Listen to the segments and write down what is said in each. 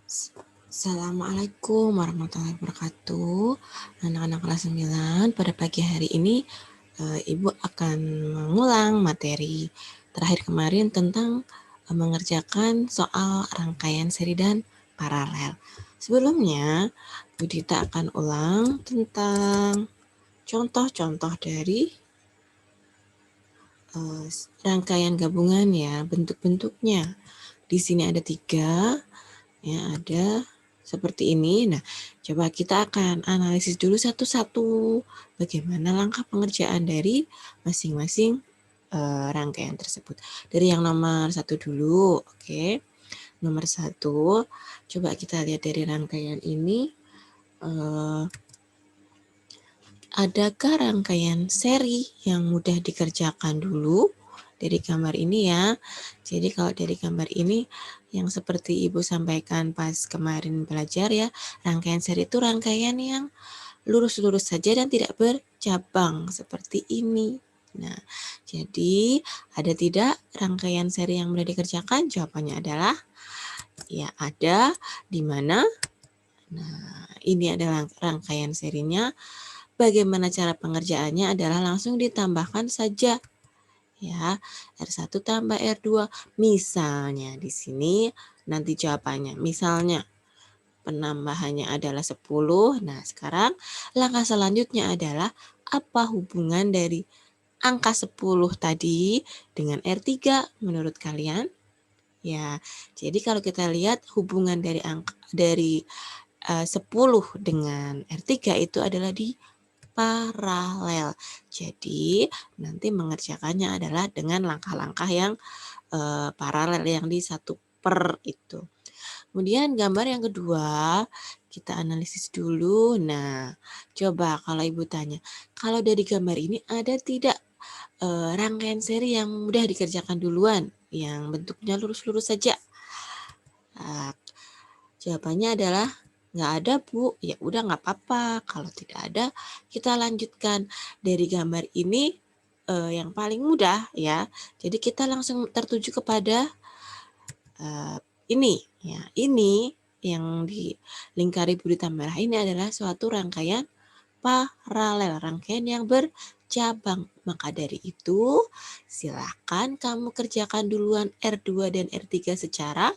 Assalamualaikum warahmatullahi wabarakatuh. Anak-anak kelas 9, pada pagi hari ini Ibu akan mengulang materi terakhir kemarin tentang mengerjakan soal rangkaian seri dan paralel. Sebelumnya, Bu Dita akan ulang tentang contoh-contoh dari rangkaian gabungan ya, bentuk-bentuknya. Di sini ada 3, ya ada seperti ini. Nah, coba kita akan analisis dulu satu-satu bagaimana langkah pengerjaan dari masing-masing rangkaian tersebut. Dari yang nomor 1 dulu, oke. Nomor 1, coba kita lihat dari rangkaian ini. Adakah rangkaian seri yang mudah dikerjakan dulu? Dari gambar ini ya. Jadi kalau dari gambar ini yang seperti Ibu sampaikan pas kemarin belajar ya, rangkaian seri itu rangkaian yang lurus-lurus saja dan tidak bercabang seperti ini. Nah, jadi ada tidak rangkaian seri yang mudah dikerjakan? Jawabannya adalah ya ada. Di mana? Nah, ini adalah rangkaian serinya. Bagaimana cara pengerjaannya adalah langsung ditambahkan saja. Ya, R1 tambah R2. Misalnya di sini nanti jawabannya. Misalnya penambahannya adalah 10. Nah, sekarang langkah selanjutnya adalah apa hubungan dari angka 10 tadi dengan R3 menurut kalian? Ya, jadi kalau kita lihat hubungan dari 10 dengan R3 itu adalah di paralel. Jadi nanti mengerjakannya adalah dengan langkah-langkah yang paralel yang di 1/per itu. Kemudian gambar yang kedua, kita analisis dulu. Nah, coba kalau Ibu tanya, kalau dari gambar ini ada tidak rangkaian seri yang mudah dikerjakan duluan, yang bentuknya lurus-lurus saja? Nah, jawabannya adalah nggak ada, Bu. Ya udah nggak apa-apa. Kalau tidak ada, kita lanjutkan. Dari gambar ini yang paling mudah ya. Jadi kita langsung tertuju kepada ini ya. Ini yang dilingkari buritan merah ini adalah suatu rangkaian paralel, rangkaian yang bercabang. Maka dari itu, silakan kamu kerjakan duluan R2 dan R3 secara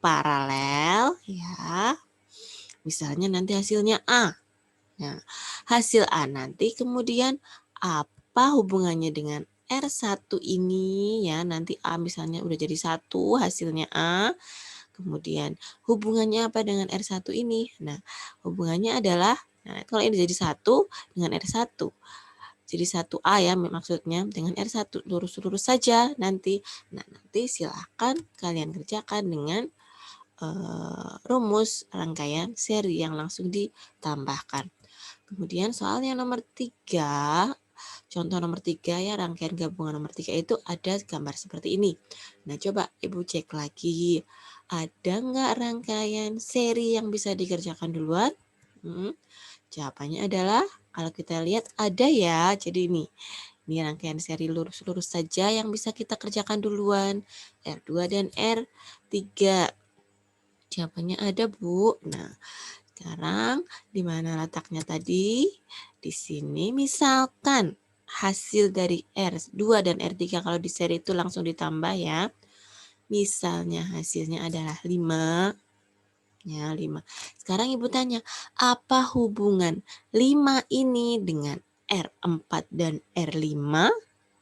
paralel ya. Misalnya nanti hasilnya A. Nah, hasil A nanti kemudian apa hubungannya dengan R1 ini ya. Nanti A misalnya udah jadi 1 hasilnya A. Kemudian hubungannya apa dengan R1 ini? Nah, hubungannya adalah kalau ini jadi 1 dengan R1. Jadi 1A ya maksudnya dengan R1 lurus-lurus saja nanti. Nah, nanti silakan kalian kerjakan dengan rumus rangkaian seri yang langsung ditambahkan. Kemudian soal yang nomor 3, contoh nomor 3 ya, rangkaian gabungan nomor 3 itu ada gambar seperti ini. Nah, coba Ibu cek lagi, ada nggak rangkaian seri yang bisa dikerjakan duluan? Jawabannya adalah, kalau kita lihat ada ya, jadi ini rangkaian seri lurus-lurus saja yang bisa kita kerjakan duluan, R2 dan R3. Jawabannya ada, Bu. Nah, sekarang di mana letaknya tadi? Di sini misalkan hasil dari R2 dan R3 kalau di seri itu langsung ditambah ya. Misalnya hasilnya adalah 5. Ya, 5. Sekarang Ibu tanya, apa hubungan 5 ini dengan R4 dan R5?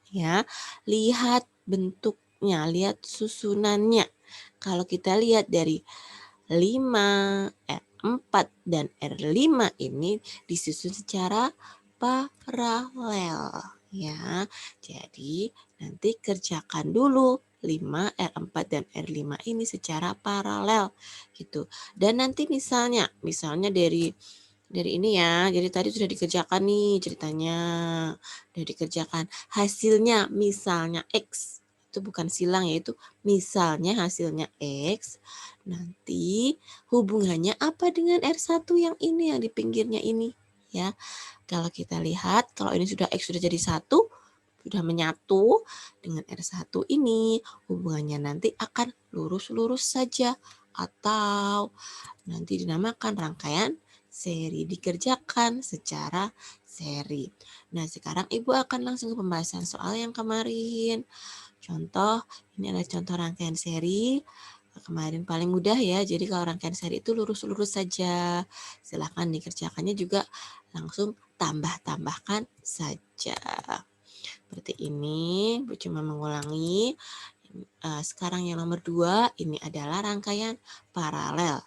Ya, lihat bentuknya, lihat susunannya. Kalau kita lihat dari 5, R4 dan R5 ini disusun secara paralel ya. Jadi nanti kerjakan dulu 5, R4 dan R5 ini secara paralel gitu. Dan nanti misalnya dari ini ya. Jadi tadi sudah dikerjakan nih ceritanya. Sudah dikerjakan. Hasilnya misalnya X. Itu bukan silang ya, itu misalnya hasilnya X. Nanti hubungannya apa dengan R1 yang ini, yang di pinggirnya ini ya. Kalau kita lihat, kalau ini sudah X sudah jadi 1, sudah menyatu dengan R1 ini, hubungannya nanti akan lurus-lurus saja. atau nanti dinamakan rangkaian seri, dikerjakan secara seri. Nah, sekarang Ibu akan langsung ke pembahasan soal yang kemarin. Contoh, ini adalah contoh rangkaian seri. Kemarin paling mudah ya, jadi kalau rangkaian seri itu lurus-lurus saja. Silahkan dikerjakannya juga langsung tambah-tambahkan saja. Seperti ini, Bu cuma mengulangi. Sekarang yang nomor 2, ini adalah rangkaian paralel.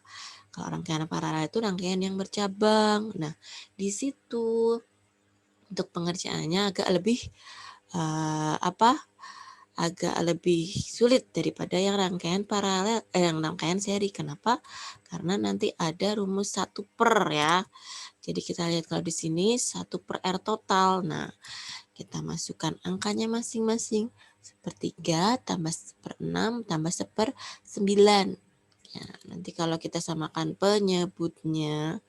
Kalau rangkaian paralel itu rangkaian yang bercabang. Nah, di situ untuk pengerjaannya agak lebih agak lebih sulit daripada yang rangkaian paralel, yang rangkaian seri. Kenapa? Karena nanti ada rumus 1 per ya. Jadi kita lihat kalau di sini 1 per R total. Nah, kita masukkan angkanya masing-masing. 1/3 tambah 1/6 tambah 1/9. Ya, nanti kalau kita samakan penyebutnya,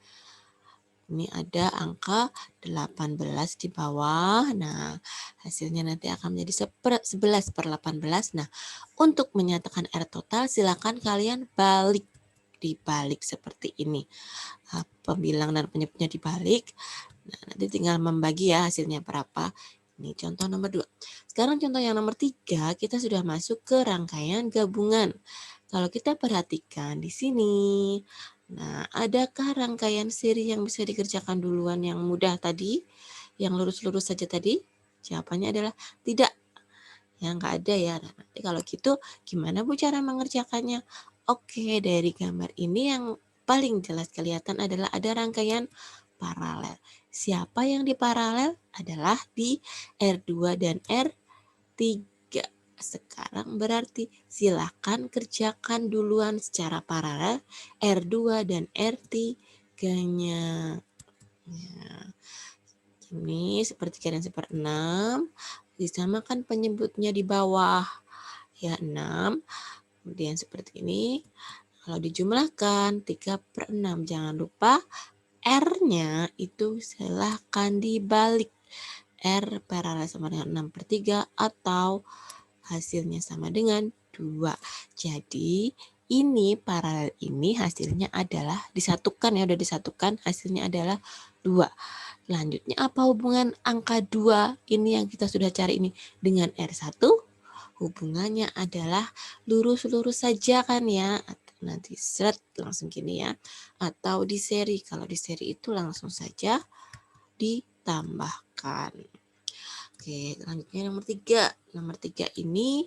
ini ada angka 18 di bawah. Nah, hasilnya nanti akan menjadi 11/18. Nah, untuk menyatakan R total, silakan kalian dibalik seperti ini. Pembilang dan penyebutnya dibalik. Nah, nanti tinggal membagi ya hasilnya berapa. Ini contoh nomor 2. Sekarang contoh yang nomor 3, kita sudah masuk ke rangkaian gabungan. Kalau kita perhatikan di sini, nah, adakah rangkaian seri yang bisa dikerjakan duluan yang mudah tadi? Yang lurus-lurus saja tadi? Jawabannya adalah tidak. Ya, nggak ada ya. Nah, nanti kalau gitu gimana Bu cara mengerjakannya? Oke, dari gambar ini yang paling jelas kelihatan adalah ada rangkaian paralel. Siapa yang diparalel? Adalah di R2 dan R3. Sekarang berarti silakan kerjakan duluan secara paralel R2 dan R3-nya. Ya. Ini 1/3 dan 1/6. Disamakan penyebutnya di bawah. Ya, 6. Kemudian seperti ini. Kalau dijumlahkan 3/6. Jangan lupa R-nya itu silahkan dibalik. R paralel sama dengan 6/3 atau hasilnya sama dengan 2. Jadi ini paralel ini hasilnya adalah disatukan ya, udah disatukan, hasilnya adalah 2. Selanjutnya apa hubungan angka 2 ini yang kita sudah cari ini dengan R1? Hubungannya adalah lurus-lurus saja kan ya. Nanti seret langsung gini ya. Atau di seri, kalau di seri itu langsung saja ditambahkan. Oke, selanjutnya nomor 3. Nomor 3 ini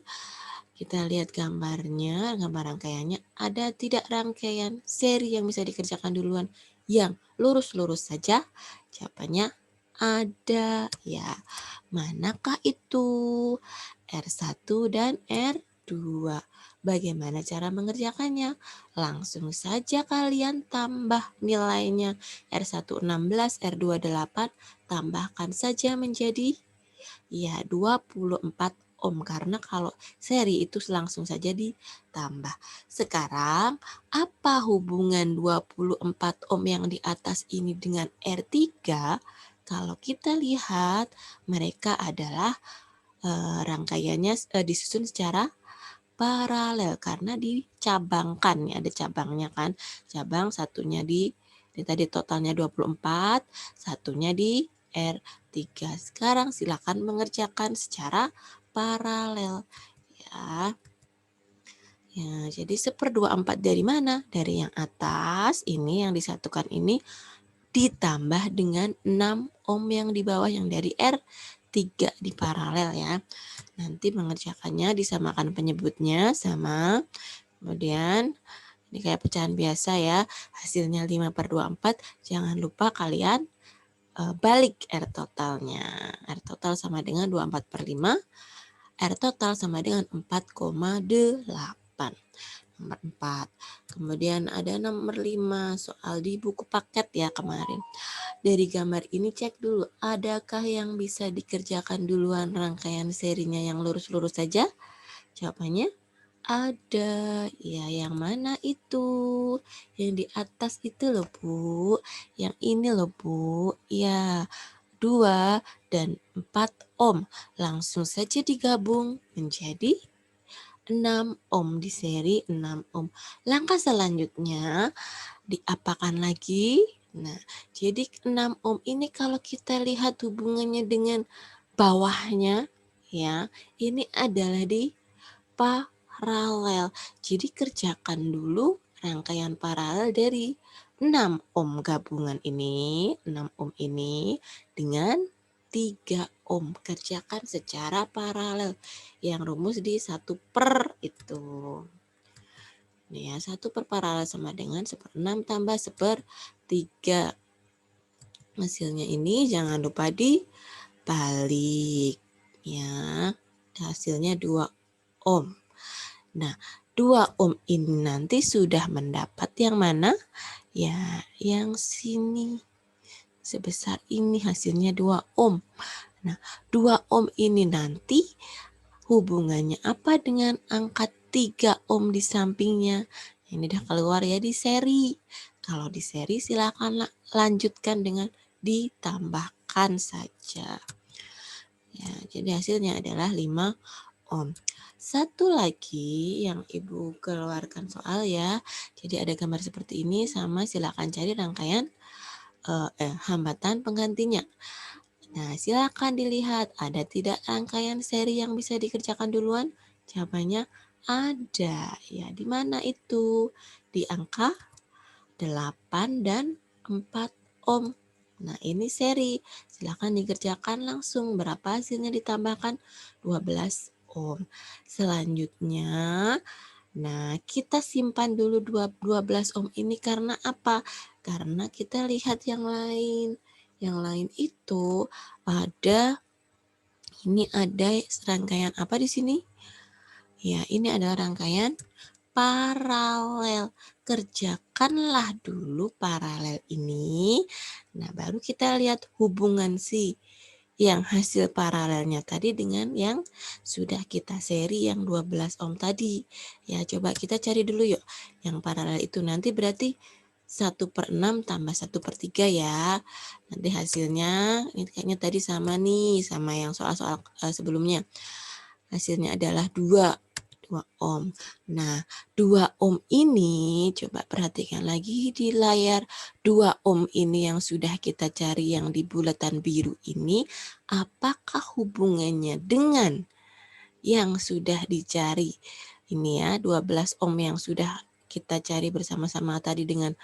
kita lihat gambarnya, gambar rangkaiannya. Ada tidak rangkaian seri yang bisa dikerjakan duluan yang lurus-lurus saja? Jawabannya ada ya. Manakah itu? R1 dan R2. Bagaimana cara mengerjakannya? Langsung saja kalian tambah nilainya. R1 16, R2 8, tambahkan saja menjadi ya 24 ohm, karena kalau seri itu langsung saja ditambah. Sekarang apa hubungan 24 ohm yang di atas ini dengan R3? Kalau kita lihat mereka adalah rangkaiannya disusun secara paralel karena dicabangkan ya, ada cabangnya kan. Cabang satunya ini tadi totalnya 24, satunya di R3. Sekarang silakan mengerjakan secara paralel ya. Ya, jadi 1/24 dari mana? Dari yang atas ini yang disatukan ini ditambah dengan 6 ohm yang di bawah yang dari R3 di paralel ya. Nanti mengerjakannya disamakan penyebutnya sama. Kemudian ini kayak pecahan biasa ya. Hasilnya 5/24. Jangan lupa kalian balik R totalnya. R total sama dengan 24/5. R total sama dengan 4,8. Nomor 4. Kemudian ada nomor 5 soal di buku paket ya kemarin. Dari gambar ini cek dulu, adakah yang bisa dikerjakan duluan rangkaian serinya yang lurus-lurus saja? Jawabannya ada. Ya, yang mana itu? Yang di atas itu loh Bu. Yang ini loh Bu. Ya, 2 dan 4 ohm. Langsung saja digabung menjadi 6 ohm di seri 6 ohm. Langkah selanjutnya diapakan lagi? Nah, jadi 6 ohm ini kalau kita lihat hubungannya dengan bawahnya ya, ini adalah di paralel. Jadi kerjakan dulu rangkaian paralel dari 6 ohm gabungan ini, 6 ohm ini dengan 3 ohm. Kerjakan secara paralel. Yang rumus di 1 per itu. Nih ya, 1 per paralel sama dengan 1/6 tambah 1/3. Hasilnya ini jangan lupa dibalik. Ya, hasilnya 2 ohm. Nah, 2 ohm ini nanti sudah mendapat yang mana? Ya, yang sini. Sebesar ini hasilnya 2 ohm. Nah, 2 ohm ini nanti hubungannya apa dengan angka 3 ohm di sampingnya? Ini udah keluar ya di seri. Kalau di seri silakan lanjutkan dengan ditambahkan saja. Ya, jadi hasilnya adalah 5 ohm. Satu lagi yang Ibu keluarkan soal ya. Jadi ada gambar seperti ini sama silakan cari rangkaian hambatan penggantinya. Nah, silakan dilihat ada tidak rangkaian seri yang bisa dikerjakan duluan? Jawabannya ada. Ya, di mana itu? Di angka 8 dan 4 ohm. Nah, ini seri. Silakan dikerjakan langsung. Berapa hasilnya ditambahkan? 12 ohm. Selanjutnya, nah kita simpan dulu 12 ohm ini karena apa? Karena kita lihat yang lain. Yang lain itu ini ada rangkaian apa di sini? Ya, ini adalah rangkaian paralel. Kerjakanlah dulu paralel ini. Nah, baru kita lihat hubungan yang hasil paralelnya tadi dengan yang sudah kita seri yang 12 ohm tadi. Ya, coba kita cari dulu yuk. Yang paralel itu nanti berarti 1/6 tambah 1/3 ya. Nanti hasilnya ini kayaknya tadi sama nih sama yang soal-soal sebelumnya. Hasilnya adalah 2 ohm. Nah, 2 ohm ini coba perhatikan lagi di layar. 2 ohm ini yang sudah kita cari yang di bulatan biru ini, apakah hubungannya dengan yang sudah dicari? Ini ya, 12 ohm yang sudah kita cari bersama-sama tadi dengan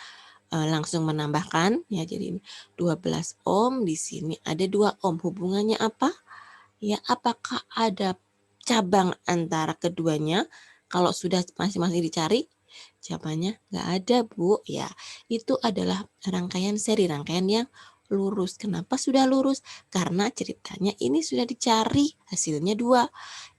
langsung menambahkan ya. Jadi 12 ohm di sini ada 2 ohm. Hubungannya apa? Ya, apakah ada cabang antara keduanya? Kalau sudah masing-masing dicari, jawabannya nggak ada, Bu. Ya, itu adalah rangkaian seri, rangkaian yang lurus. Kenapa sudah lurus? Karena ceritanya ini sudah dicari, hasilnya 2.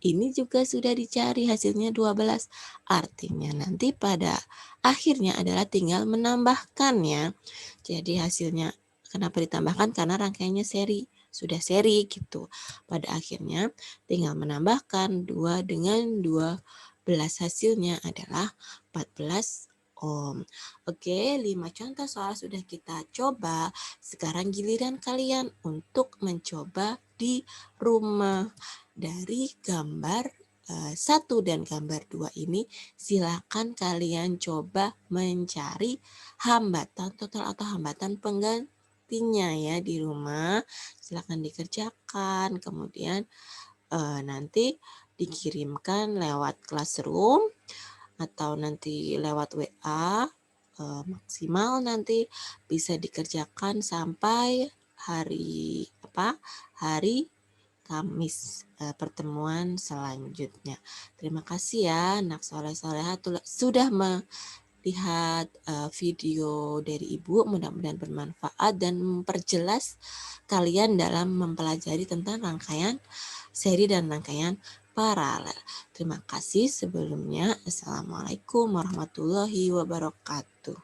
Ini juga sudah dicari, hasilnya 12. Artinya nanti pada akhirnya adalah tinggal menambahkan ya. Jadi hasilnya kenapa ditambahkan? Karena rangkaiannya seri. Sudah seri gitu. Pada akhirnya tinggal menambahkan 2 dengan 12, hasilnya adalah 14 ohm. Oke, 5 contoh soal sudah kita coba. Sekarang giliran kalian untuk mencoba di rumah. Dari gambar 1 dan gambar 2 ini silakan kalian coba mencari hambatan total atau hambatan penggantinya ya di rumah. Silakan dikerjakan, kemudian nanti dikirimkan lewat Classroom atau nanti lewat WA. Maksimal nanti bisa dikerjakan sampai hari Kamis pertemuan selanjutnya. Terima kasih ya anak soleh-soleha sudah melihat video dari Ibu, mudah-mudahan bermanfaat dan memperjelas kalian dalam mempelajari tentang rangkaian seri dan rangkaian paralel. Terima kasih sebelumnya. Assalamualaikum warahmatullahi wabarakatuh.